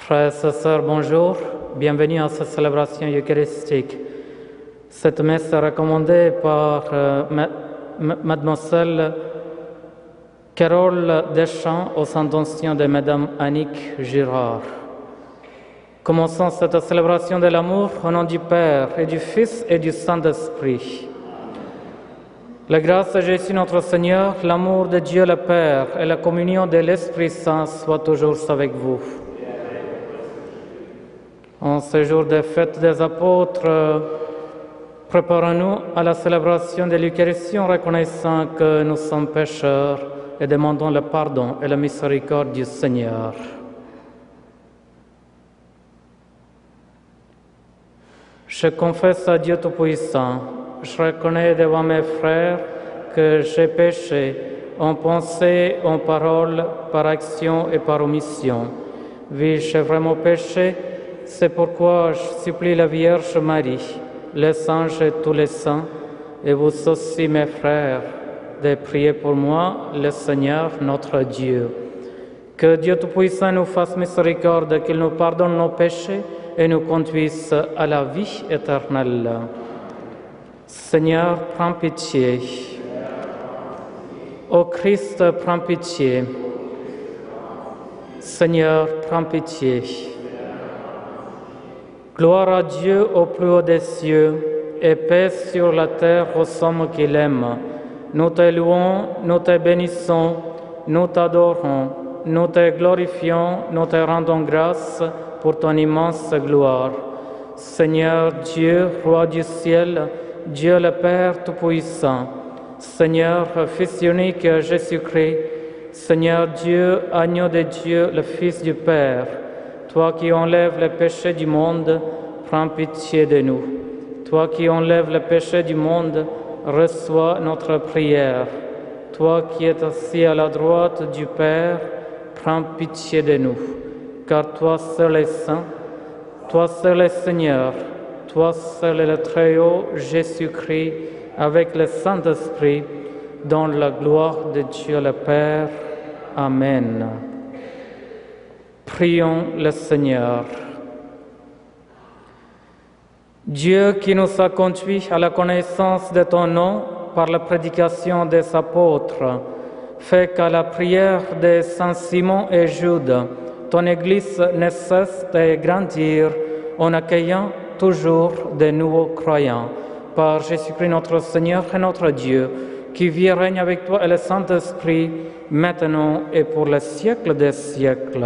Frères et sœurs, bonjour. Bienvenue à cette célébration eucharistique. Cette messe est recommandée par Mademoiselle Carole Deschamps aux intentions de Madame Annick Girard. Commençons cette célébration de l'amour au nom du Père et du Fils et du Saint-Esprit. La grâce de Jésus notre Seigneur, l'amour de Dieu le Père et la communion de l'Esprit Saint soient toujours avec vous. En ce jour de fête des apôtres, préparons-nous à la célébration de l'Eucharistie en reconnaissant que nous sommes pécheurs et demandons le pardon et la miséricorde du Seigneur. Je confesse à Dieu Tout-Puissant, je reconnais devant mes frères que j'ai péché en pensée, en parole, par action et par omission. Oui, j'ai vraiment péché, c'est pourquoi je supplie la Vierge Marie, les anges et tous les saints, et vous aussi mes frères, de prier pour moi, le Seigneur notre Dieu. Que Dieu Tout-Puissant nous fasse miséricorde, qu'il nous pardonne nos péchés et nous conduise à la vie éternelle. Seigneur, prends pitié. Ô Christ, prends pitié. Seigneur, prends pitié. Gloire à Dieu au plus haut des cieux et paix sur la terre aux hommes qu'il aime. Nous te louons, nous te bénissons, nous t'adorons, nous te glorifions, nous te rendons grâce pour ton immense gloire. Seigneur Dieu, Roi du ciel, Dieu le Père Tout-Puissant, Seigneur, Fils unique Jésus-Christ, Seigneur Dieu, Agneau de Dieu, le Fils du Père, toi qui enlèves le péché du monde, prends pitié de nous. Toi qui enlèves le péché du monde, reçois notre prière. Toi qui es assis à la droite du Père, prends pitié de nous. Car toi seul es saint, toi seul es Seigneur, toi seul est le Très-Haut, Jésus-Christ, avec le Saint-Esprit, dans la gloire de Dieu le Père. Amen. Prions le Seigneur. Dieu qui nous a conduits à la connaissance de ton nom par la prédication des apôtres, fais qu'à la prière de Saint Simon et Jude, ton Église ne cesse de grandir en accueillant toujours de nouveaux croyants. Par Jésus-Christ notre Seigneur et notre Dieu, qui vit et règne avec toi et le Saint-Esprit, maintenant et pour les siècles des siècles.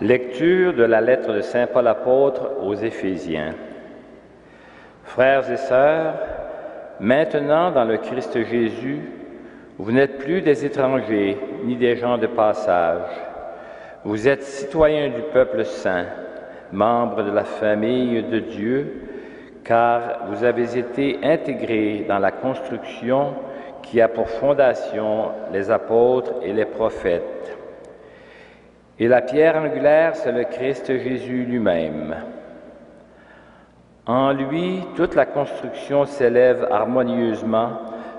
Lecture de la lettre de Saint Paul apôtre aux Éphésiens. Frères et sœurs, maintenant dans le Christ Jésus, vous n'êtes plus des étrangers ni des gens de passage. Vous êtes citoyens du peuple saint, membres de la famille de Dieu, car vous avez été intégrés dans la construction qui a pour fondation les apôtres et les prophètes. Et la pierre angulaire, c'est le Christ Jésus lui-même. En lui, toute la construction s'élève harmonieusement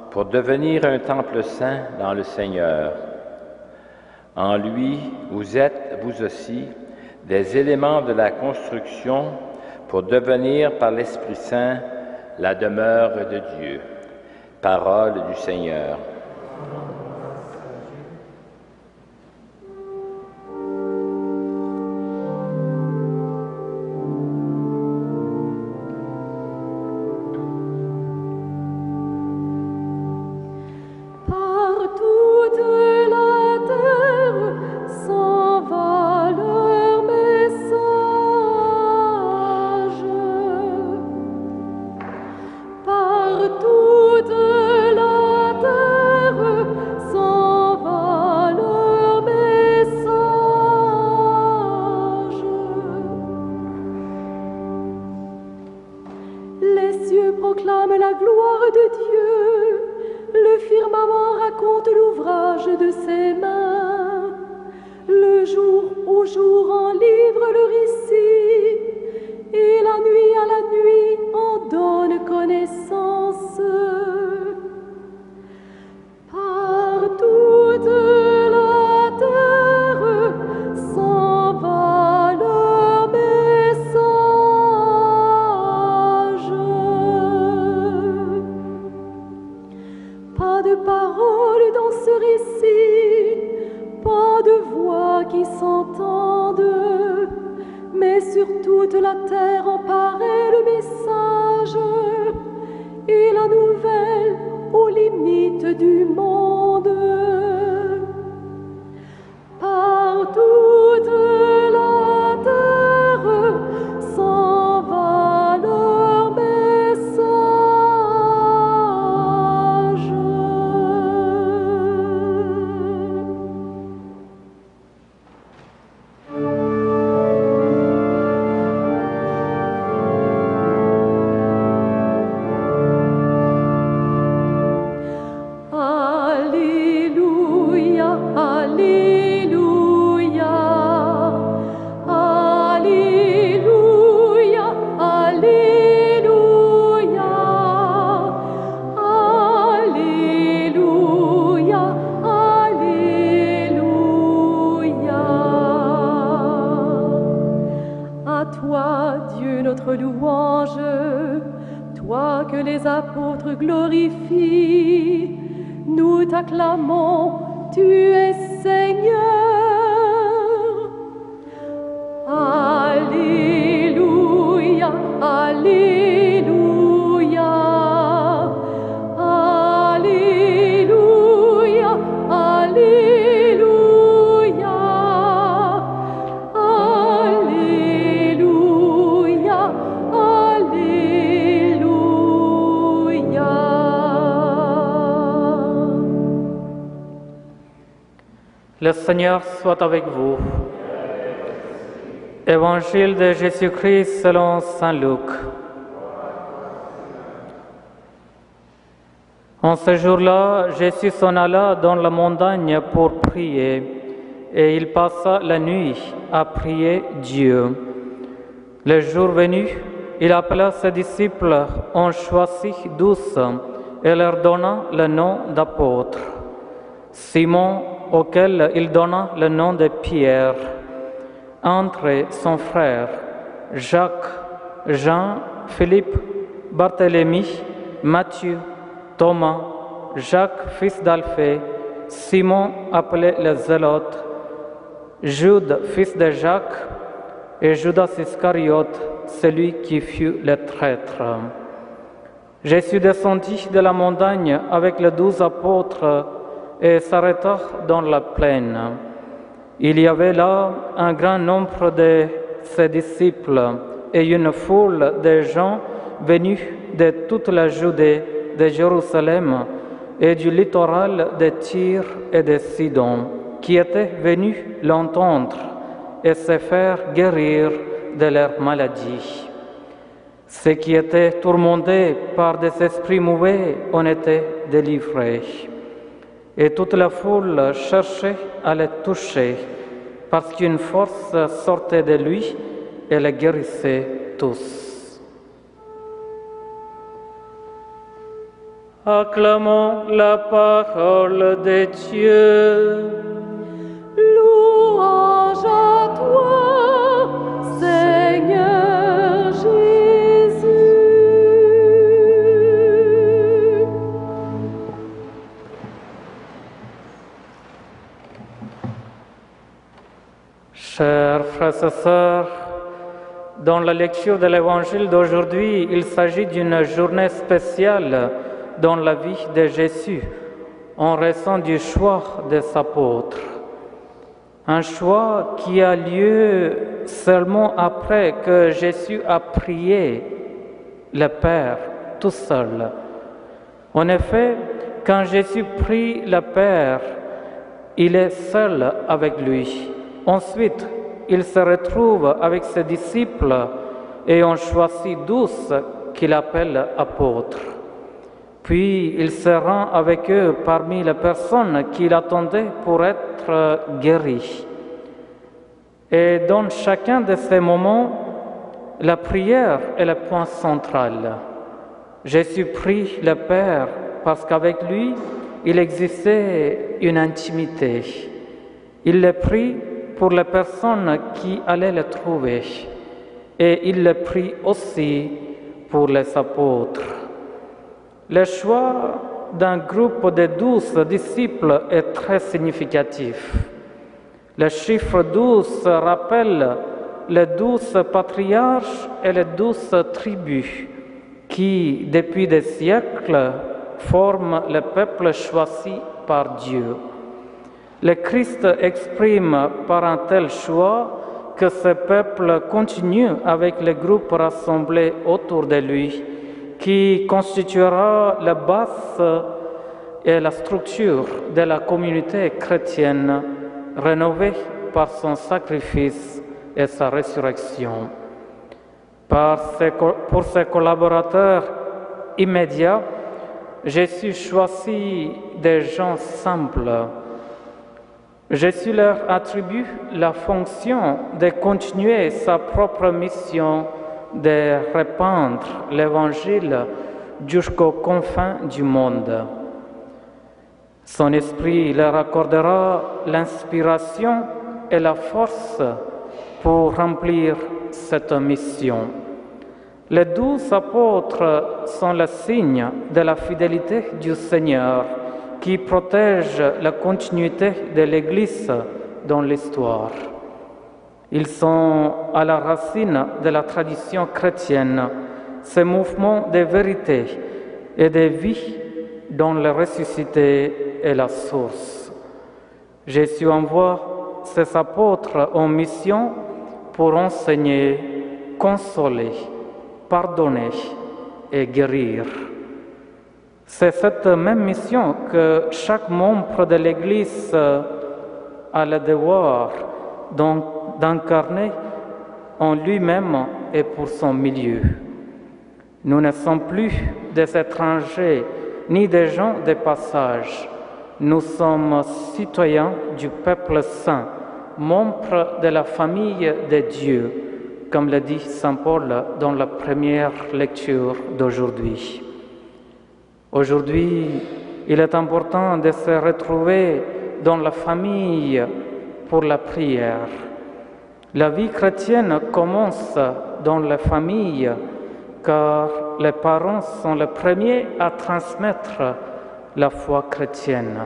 pour devenir un temple saint dans le Seigneur. En lui, vous êtes, vous aussi, des éléments de la construction pour devenir par l'Esprit Saint la demeure de Dieu. Parole du Seigneur. Et la nuit à la nuit en donne connaissance. de paroles dans ce récit, pas de voix qui s'entendent, mais sur toute la terre en paraît le message et la nouvelle aux limites du monde. Par toute la terre s'en va leur message. Alléluia, Alléluia, Alléluia, Alléluia, Alléluia, Alléluia. À toi, Dieu, notre louange, toi que les apôtres glorifient, nous t'acclamons, tu es Seigneur. Alléluia, Alléluia, Alléluia, Alléluia, Alléluia, Alléluia. Le Seigneur soit avec vous. Évangile de Jésus-Christ selon saint Luc. En ce jour-là, Jésus s'en alla dans la montagne pour prier, et il passa la nuit à prier Dieu. Le jour venu, il appela ses disciples, en choisit 12, et leur donna le nom d'apôtres. Simon, auquel il donna le nom de Pierre, André son frère, Jacques, Jean, Philippe, Barthélemy, Matthieu, Thomas, Jacques fils d'Alphée, Simon appelé le Zélote, Jude fils de Jacques et Judas Iscariote, celui qui fut le traître. Jésus descendit de la montagne avec les 12 apôtres et s'arrêta dans la plaine. Il y avait là un grand nombre de ses disciples et une foule de gens venus de toute la Judée, de Jérusalem et du littoral de Tyr et de Sidon, qui étaient venus l'entendre et se faire guérir de leur maladie. Ceux qui étaient tourmentés par des esprits mauvais en étaient délivrés. Et toute la foule cherchait à le toucher, parce qu'une force sortait de lui et les guérissait tous. Acclamons la parole de Dieu. Louange à toi, Seigneur Jésus. Chers frères et sœurs, dans la lecture de l'Évangile d'aujourd'hui, il s'agit d'une journée spéciale dans la vie de Jésus, en raison du choix des apôtres. Un choix qui a lieu seulement après que Jésus a prié le Père tout seul. En effet, quand Jésus prie le Père, il est seul avec lui. Ensuite, il se retrouve avec ses disciples et en choisit 12 qu'il appelle apôtres. Puis il se rend avec eux parmi les personnes qu'il attendait pour être guéris. Et dans chacun de ces moments, la prière est le point central. Jésus prie le Père parce qu'avec lui, il existait une intimité. Il le prie pour les personnes qui allaient le trouver. Et il le prie aussi pour les apôtres. Le choix d'un groupe de 12 disciples est très significatif. Le chiffre 12 rappelle les 12 patriarches et les 12 tribus qui, depuis des siècles, forment le peuple choisi par Dieu. Le Christ exprime par un tel choix que ce peuple continue avec les groupes rassemblés autour de lui, qui constituera la base et la structure de la communauté chrétienne rénovée par son sacrifice et sa résurrection. Pour ses collaborateurs immédiats, Jésus choisit des gens simples. Jésus leur attribue la fonction de continuer sa propre mission de répandre l'Évangile jusqu'aux confins du monde. Son esprit leur accordera l'inspiration et la force pour remplir cette mission. Les 12 apôtres sont le signe de la fidélité du Seigneur qui protège la continuité de l'Église dans l'histoire. Ils sont à la racine de la tradition chrétienne, ce mouvement de vérité et de vie dont le ressuscité est la source. Jésus envoie ses apôtres en mission pour enseigner, consoler, pardonner et guérir. C'est cette même mission que chaque membre de l'Église a le devoir d'incarner en lui-même et pour son milieu. Nous ne sommes plus des étrangers ni des gens de passage. Nous sommes citoyens du peuple saint, membres de la famille de Dieu, comme le dit saint Paul dans la première lecture d'aujourd'hui. Aujourd'hui, il est important de se retrouver dans la famille pour la prière. La vie chrétienne commence dans la famille, car les parents sont les premiers à transmettre la foi chrétienne.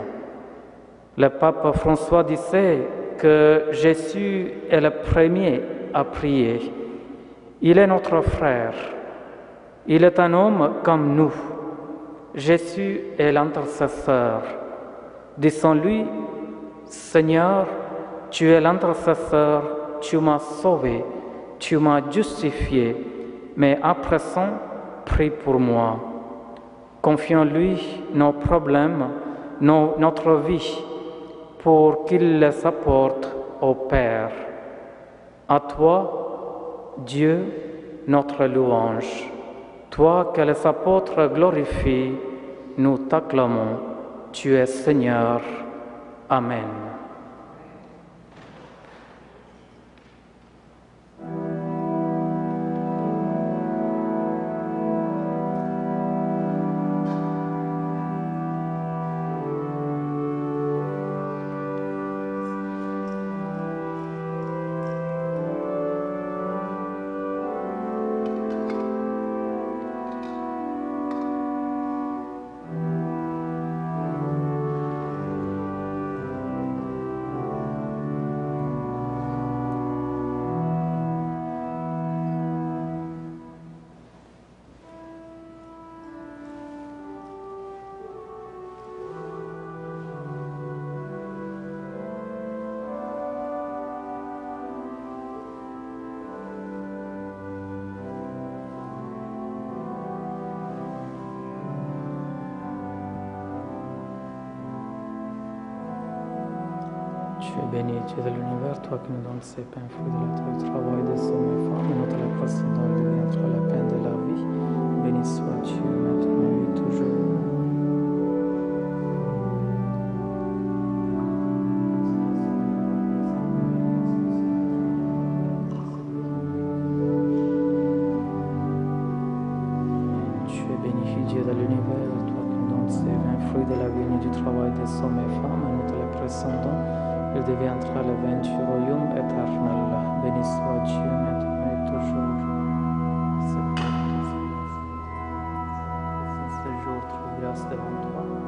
Le pape François disait que Jésus est le premier à prier. Il est notre frère. Il est un homme comme nous. Jésus est l'intercesseur. Disons-lui, Seigneur, tu es l'intercesseur, tu m'as sauvé, tu m'as justifié, mais à présent, prie pour moi. Confions-lui nos problèmes, notre vie, pour qu'il les apporte au Père. À toi, Dieu, notre louange. Toi que les apôtres glorifient, nous t'acclamons. Tu es Seigneur. Amen. Tu es béni, Dieu de l'univers, toi qui nous donnes ces pains, fruits de la terre, du travail des hommes et femmes, et nous te les présentons, il deviendra la peine de la vie. Béni sois-tu maintenant et toujours. Tu es béni, Dieu de l'univers, toi qui nous donnes ces pains, fruits de la vie, du travail des hommes et femmes, et nous te les présentons. Il deviendra le vin du royaume éternel. Béni soit Dieu maintenant et toujours. Ce jour trouve grâce devant toi.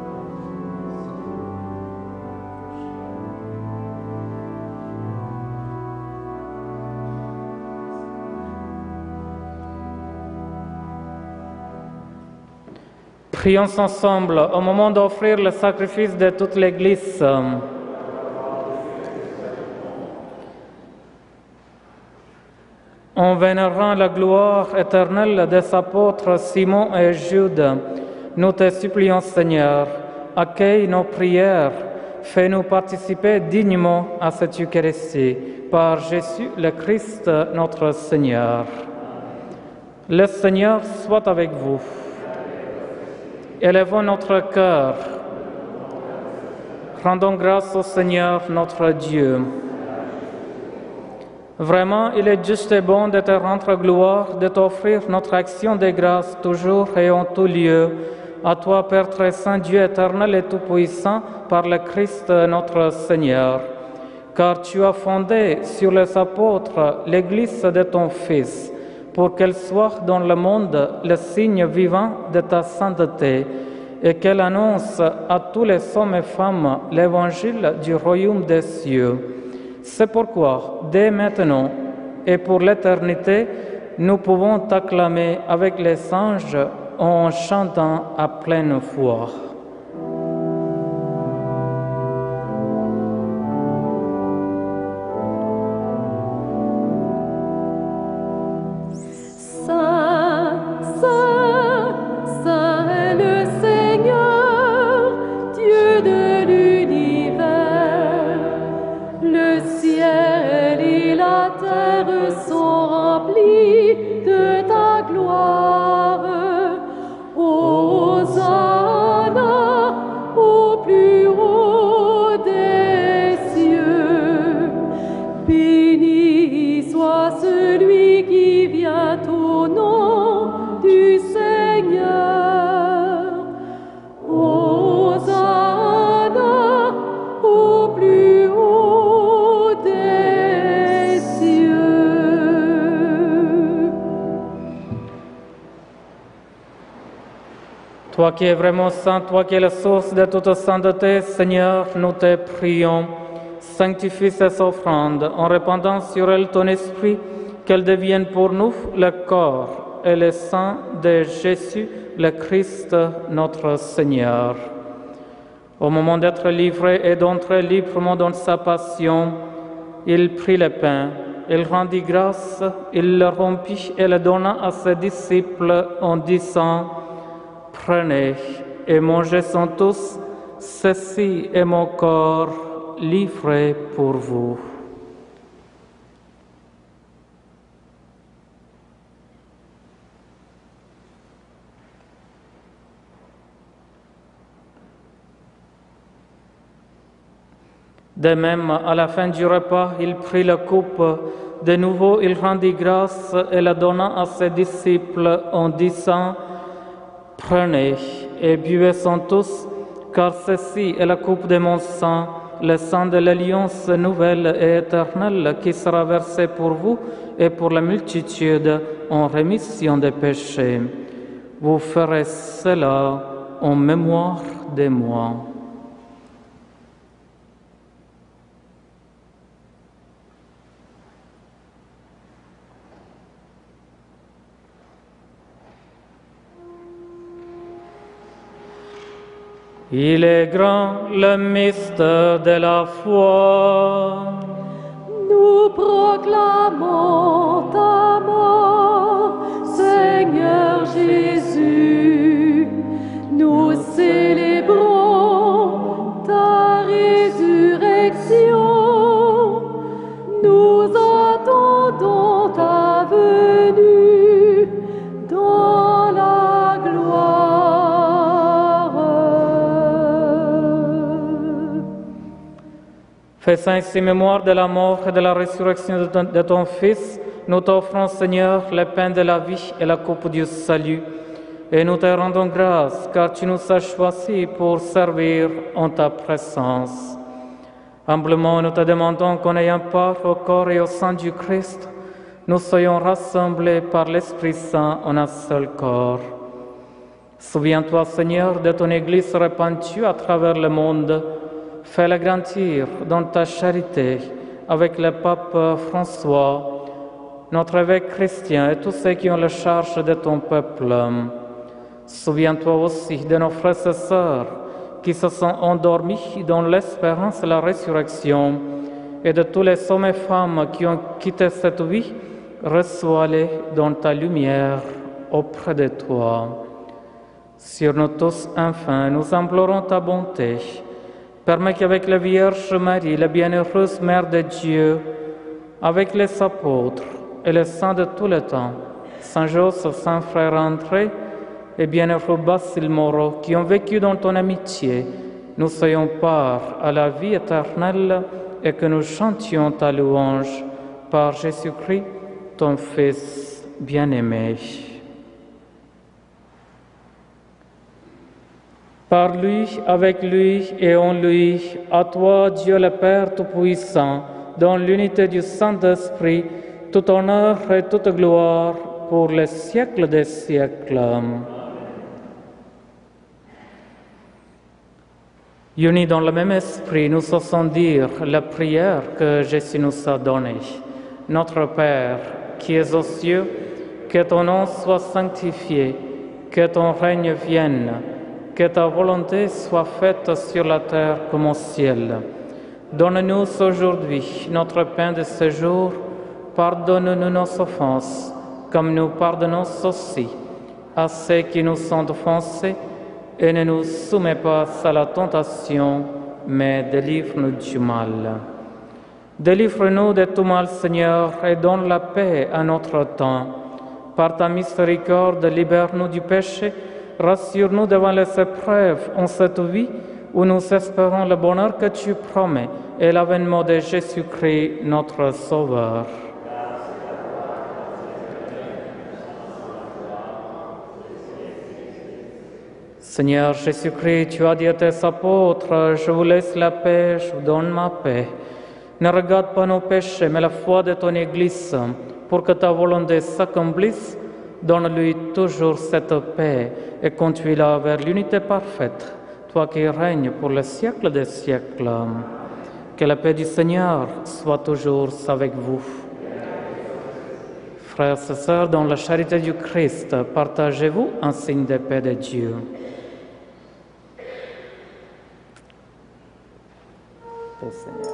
Prions ensemble au moment d'offrir le sacrifice de toute l'Église. En vénérant la gloire éternelle des apôtres Simon et Jude, nous te supplions, Seigneur, accueille nos prières, fais-nous participer dignement à cette Eucharistie, par Jésus le Christ, notre Seigneur. Le Seigneur soit avec vous. Élevons notre cœur. Rendons grâce au Seigneur notre Dieu. Vraiment, il est juste et bon de te rendre gloire, de t'offrir notre action de grâce toujours et en tout lieu. À toi, Père très saint, Dieu éternel et tout-puissant, par le Christ notre Seigneur. Car tu as fondé sur les apôtres l'Église de ton Fils, pour qu'elle soit dans le monde le signe vivant de ta sainteté, et qu'elle annonce à tous les hommes et femmes l'évangile du royaume des cieux. C'est pourquoi, dès maintenant et pour l'éternité, nous pouvons t'acclamer avec les anges en chantant à pleine voix. Toi qui es vraiment saint, toi qui es la source de toute sainteté, Seigneur, nous te prions. Sanctifie ces offrandes en répandant sur elles ton esprit, qu'elles deviennent pour nous le corps et le sang de Jésus, le Christ, notre Seigneur. Au moment d'être livré et d'entrer librement dans sa passion, il prit le pain, il rendit grâce, il le rompit et le donna à ses disciples en disant: Prenez et mangez-en tous, ceci est mon corps livré pour vous. De même, à la fin du repas, il prit la coupe. De nouveau, il rendit grâce et la donna à ses disciples en disant: Prenez et buvez-en tous, car ceci est la coupe de mon sang, le sang de l'alliance nouvelle et éternelle qui sera versé pour vous et pour la multitude en rémission des péchés. Vous ferez cela en mémoire de moi. Il est grand le mystère de la foi. Nous proclamons ta mort, Seigneur Jésus. Nous célébrons ta résurrection. Nous attendons ta venue dans la gloire. Fais ainsi mémoire de la mort et de la résurrection de ton Fils. Nous t'offrons, Seigneur, le pain de la vie et la coupe du salut. Et nous te rendons grâce, car tu nous as choisis pour servir en ta présence. Humblement, nous te demandons qu'en ayant part au corps et au sang du Christ, nous soyons rassemblés par l'Esprit Saint en un seul corps. Souviens-toi, Seigneur, de ton Église répandue à travers le monde. Fais-la grandir dans ta charité avec le pape François, notre évêque chrétien et tous ceux qui ont la charge de ton peuple. Souviens-toi aussi de nos frères et sœurs qui se sont endormis dans l'espérance de la résurrection et de tous les hommes et femmes qui ont quitté cette vie. Reçois-les dans ta lumière auprès de toi. Sur nous tous, enfin, nous implorons ta bonté. Permets qu'avec la Vierge Marie, la bienheureuse Mère de Dieu, avec les apôtres et les saints de tout le temps, Saint Joseph, Saint Frère André et bienheureux Basile Moreau, qui ont vécu dans ton amitié, nous soyons part à la vie éternelle et que nous chantions ta louange par Jésus-Christ, ton Fils bien-aimé. Par lui, avec lui et en lui, à toi, Dieu le Père Tout-Puissant, dans l'unité du Saint-Esprit, tout honneur et toute gloire pour les siècles des siècles. Unis dans le même esprit, nous osons dire la prière que Jésus nous a donnée. Notre Père, qui es aux cieux, que ton nom soit sanctifié, que ton règne vienne, que ta volonté soit faite sur la terre comme au ciel. Donne-nous aujourd'hui notre pain de ce jour. Pardonne-nous nos offenses, comme nous pardonnons aussi à ceux qui nous ont offensés, et ne nous soumets pas à la tentation, mais délivre-nous du mal. Délivre-nous de tout mal, Seigneur, et donne la paix à notre temps. Par ta miséricorde, libère-nous du péché, rassure-nous devant les épreuves en cette vie où nous espérons le bonheur que tu promets et l'avènement de Jésus-Christ, notre Sauveur. Seigneur Jésus-Christ, tu as dit à tes apôtres, je vous laisse la paix, je vous donne ma paix. Ne regarde pas nos péchés, mais la foi de ton Église, pour que ta volonté s'accomplisse. Donne-lui toujours cette paix et conduis-la vers l'unité parfaite, toi qui règnes pour le siècle des siècles. Que la paix du Seigneur soit toujours avec vous. Frères et sœurs, dans la charité du Christ, partagez-vous un signe de paix de Dieu. Paix, Seigneur.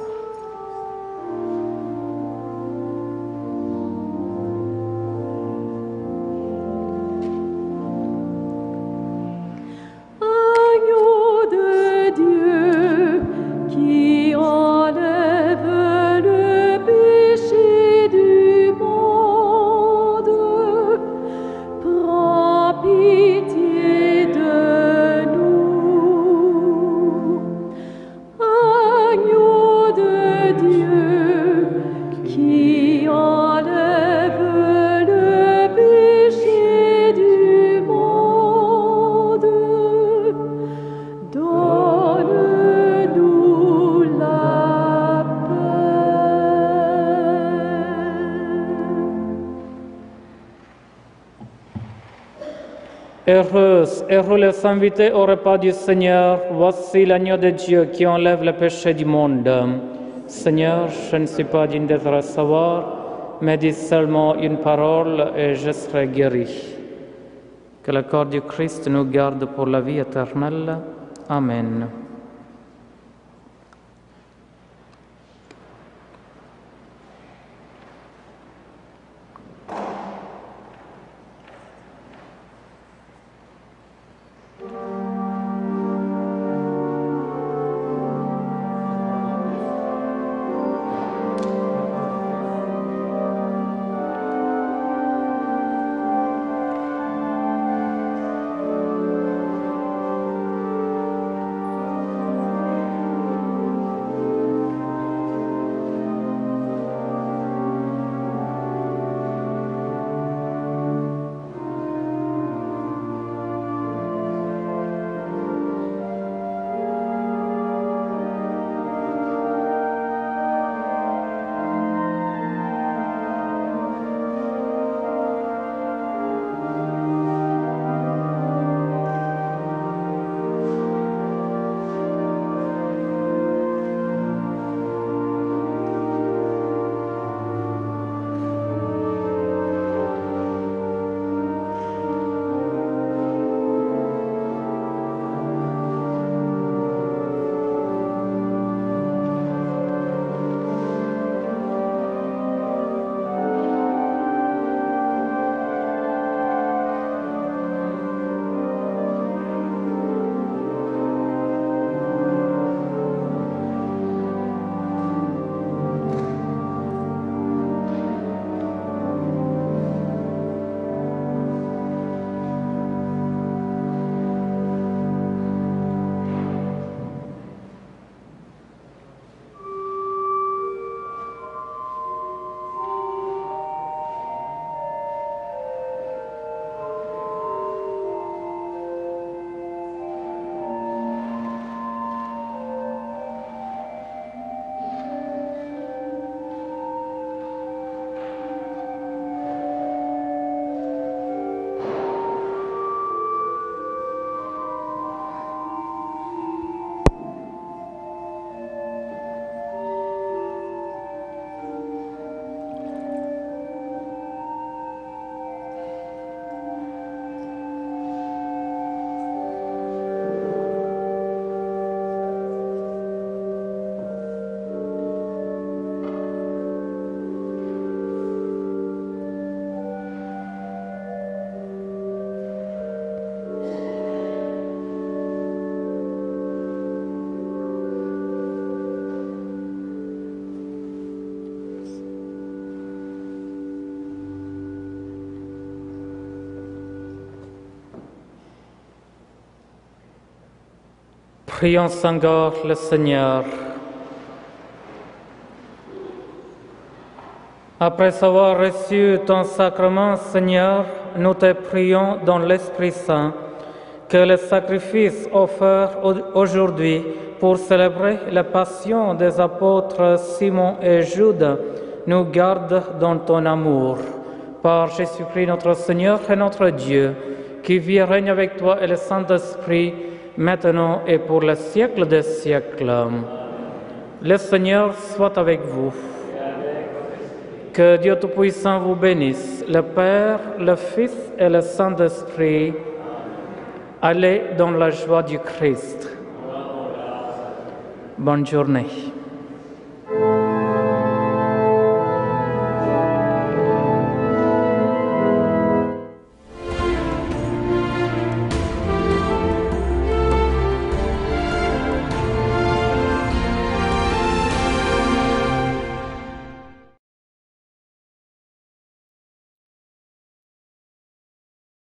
Heureux les invités au repas du Seigneur, voici l'agneau de Dieu qui enlève le péché du monde. Seigneur, je ne suis pas digne de te recevoir, mais dis seulement une parole et je serai guéri. Que le corps du Christ nous garde pour la vie éternelle. Amen. Prions encore le Seigneur. Après avoir reçu ton sacrement, Seigneur, nous te prions dans l'Esprit Saint que le sacrifice offert aujourd'hui pour célébrer la passion des apôtres Simon et Jude nous garde dans ton amour. Par Jésus-Christ notre Seigneur et notre Dieu, qui vit et règne avec toi et le Saint-Esprit, maintenant et pour le siècle des siècles. Le Seigneur soit avec vous. Que Dieu Tout-Puissant vous bénisse, le Père, le Fils et le Saint-Esprit. Allez dans la joie du Christ. Bonne journée.